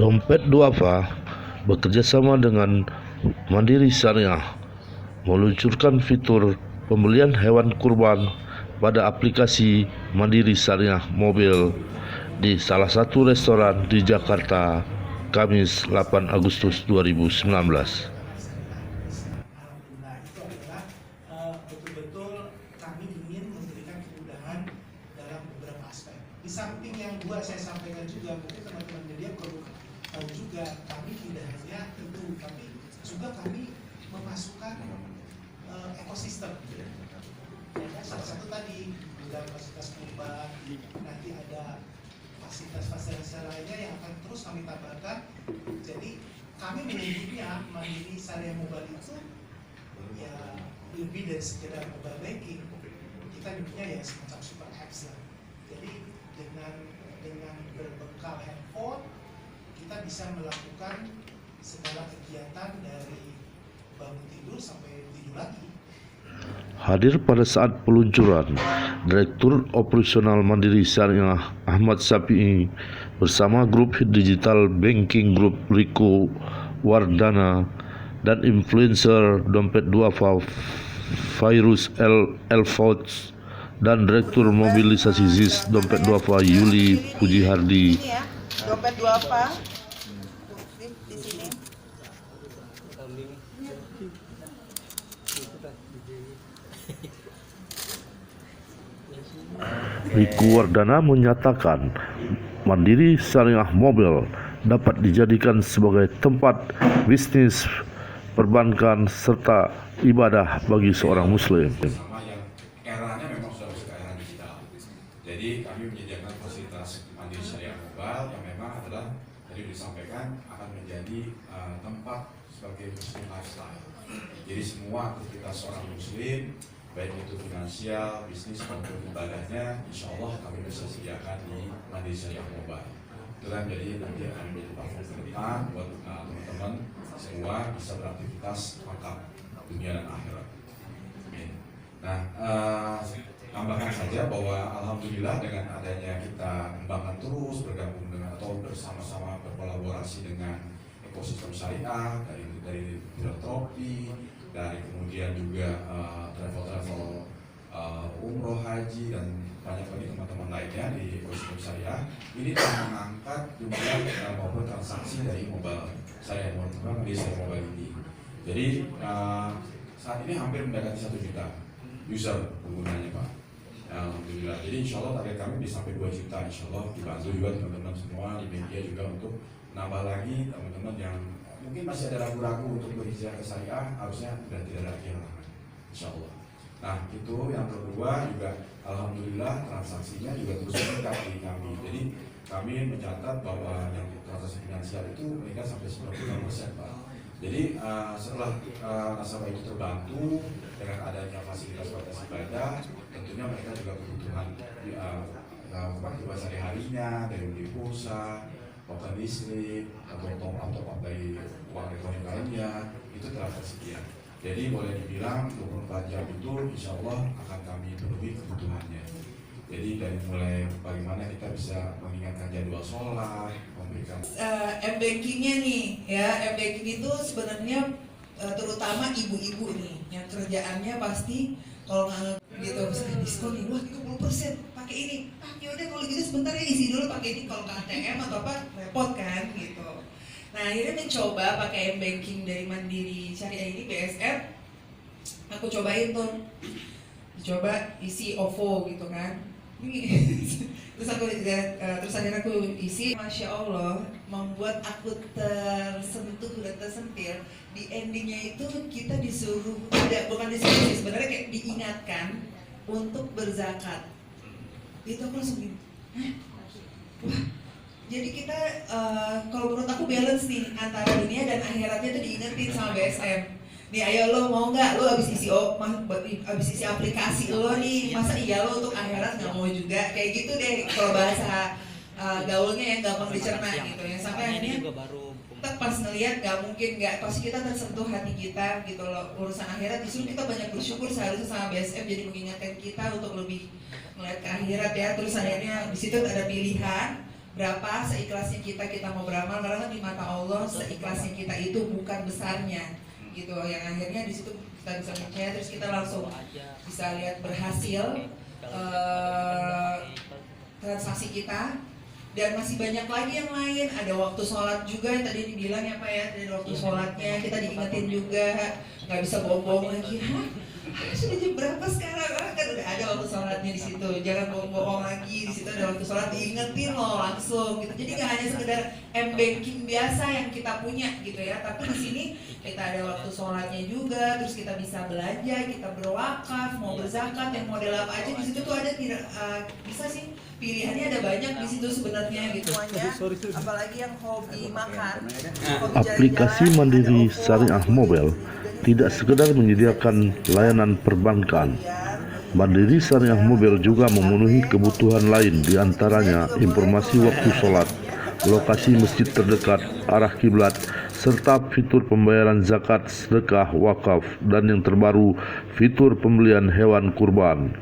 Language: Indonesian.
Dompet Duafa bekerjasama dengan Mandiri Syariah meluncurkan fitur pembelian hewan kurban pada aplikasi Mandiri Syariah Mobil di salah satu restoran di Jakarta, Kamis 8 Agustus 2019. Alhamdulillah itu adalah betul-betul kami ingin memberikan kemudahan dalam beberapa aspek. Di samping yang dua saya sampaikan juga, mungkin teman-teman media perlu tahu juga, kami tidak hanya itu, tapi juga kami memasukkan ekosistem. Ya, salah satu tadi juga fasilitas kurban, nanti ada fasilitas lainnya yang akan terus kami tambahkan. Jadi kami menyebutnya Mandiri Syariah Mobile itu ya lebih dari sekedar mobile banking. Kita nyebutnya ya semacam super apps lah. Jadi dengan berbekal handphone kita bisa melakukan segala kegiatan dari bangun tidur sampai tidur lagi. Hadir pada saat peluncuran, Direktur Operasional Mandiri Syariah Ahmad Syafi'i bersama Grup Digital Banking Group Riko Wardana dan influencer Dompet Duafa Virus Elfouts dan Direktur Mobilisasi ZIS Dompet Duafa Yuli Pujihardi. Ini ya, Dompet Duafa di sini. Riko Wardana menyatakan Mandiri Syariah Mobil dapat dijadikan sebagai tempat bisnis, perbankan serta ibadah bagi seorang muslim. Sama yang eranya memang sudah masuk ke era digital. Jadi kami menyediakan fasilitas Mandiri Syariah Mobile yang memang adalah tadi disampaikan akan menjadi tempat sebagai muslim lifestyle. Jadi semua aktivitas seorang muslim, baik itu finansial, bisnis maupun ibadahnya, insya Allah kami bisa sediakan di Mandiri Syariah Mobile. Itu kan jadi nanti akan menjadi platform ke depan buat teman-teman semua bisa beraktivitas lengkap dunia dan akhirat. Nah, tambahkan saja bahwa alhamdulillah dengan adanya kita kembangkan terus bergabung dengan atau bersama-sama berkolaborasi dengan ekosistem syariah dari filantropi, dari kemudian juga travel umroh, haji dan banyak lagi teman-teman lainnya di ekosistem syariah. Ini telah mengangkat jumlah maupun transaksi dari mobile saya di mobile ini. Jadi saat ini hampir mendekati 1 juta user penggunanya Pak. Alhamdulillah. Jadi insya Allah target kami bisa sampai 2 juta insya Allah, dibantu juga teman-teman semua di media juga untuk nambah lagi teman-teman yang mungkin masih ada ragu-ragu untuk berhijrah ke syariah, harusnya sudah tidak ada lagi halangan insya Allah. Nah itu yang kedua juga alhamdulillah transaksinya juga terus meningkat di kami. Jadi kami mencatat bahwa yang transaksi finansial itu meningkat sampai 95% Pak. Jadi setelah nasabah itu terbantu dengan adanya fasilitas ibadah, tentunya mereka juga kebutuhan kebutuhan sehari-harinya dari beli pulsa, token listrik, atau top-up dari uang elektronik lainnya itu telah tersedia. Jadi boleh dibilang 24 jam itu insya Allah akan kami penuhi kebutuhannya. Jadi dari mulai bagaimana kita bisa mengingatkan jadwal sholat, memberikan M-bankingnya nih ya, M-banking itu sebenarnya terutama ibu-ibu nih yang kerjaannya pasti kalau nggak gitu misalnya diskon nih, wah 30% pakai ini, udah kalau gitu sebentar ya isi dulu pakai ini, kalau ke ATM atau apa repot kan gitu. Nah akhirnya mencoba pakai M-banking dari Mandiri Syariah ini BSF, aku cobain tuh, dicoba isi OVO gitu kan. Terus akhirnya aku isi, Masya Allah membuat aku tersentuh dan tersentil. Di endingnya itu kita disuruh, bukan disuruh sih, sebenarnya kayak diingatkan untuk berzakat. Itu aku langsung gini, wah, jadi kita kalau menurut aku balance nih antara dunia dan akhiratnya tuh diingetin sama BSM. Nih ayo lo mau nggak, lo abis isi aplikasi lo nih, masa iya lo untuk akhirat nggak mau juga, kayak gitu deh kalau bahasa gaulnya yang gampang dicerna gitu ya. Sampai akhirnya kita pas ngelihat nggak pasti kita tersentuh hati kita gitu loh, urusan akhirat. Justru kita banyak bersyukur seharusnya sama BSF jadi mengingatkan kita untuk lebih melihat ke akhirat ya. Terus akhirnya di situ ada pilihan berapa seikhlasnya kita mau beramal, karena di mata Allah seikhlasnya kita itu bukan besarnya gitu, yang akhirnya di situ kita bisa percaya, terus kita langsung bisa lihat berhasil transaksi kita. Dan masih banyak lagi yang lain, ada waktu sholat juga yang tadi dibilang ya Pak ya, dari waktu sholatnya kita diingetin juga, nggak bisa bohong-bohong lagi. Hah? Sudah jam berapa sekarang? Kan udah ada waktu sholatnya di situ, jangan bohong-bohong lagi, di situ ada waktu sholat, diingetin loh langsung gitu. Jadi nggak hanya sekedar m-banking biasa yang kita punya gitu ya, tapi di sini kita ada waktu sholatnya juga, terus kita bisa belanja, kita berwakaf, mau berzakat, yang model apa aja di situ tuh ada, bisa sih pilihannya ada banyak di situ sebenarnya gitu. Apalagi yang hobi makan, hobi Aplikasi jalan-jalan, Mandiri ada OVO, Syariah Mobile tidak sekedar menyediakan layanan perbankan. Mandiri Syariah Mobile juga memenuhi kebutuhan lain, diantaranya informasi waktu sholat, lokasi masjid terdekat, arah kiblat, serta fitur pembayaran zakat, sedekah, wakaf, dan yang terbaru, fitur pembelian hewan kurban.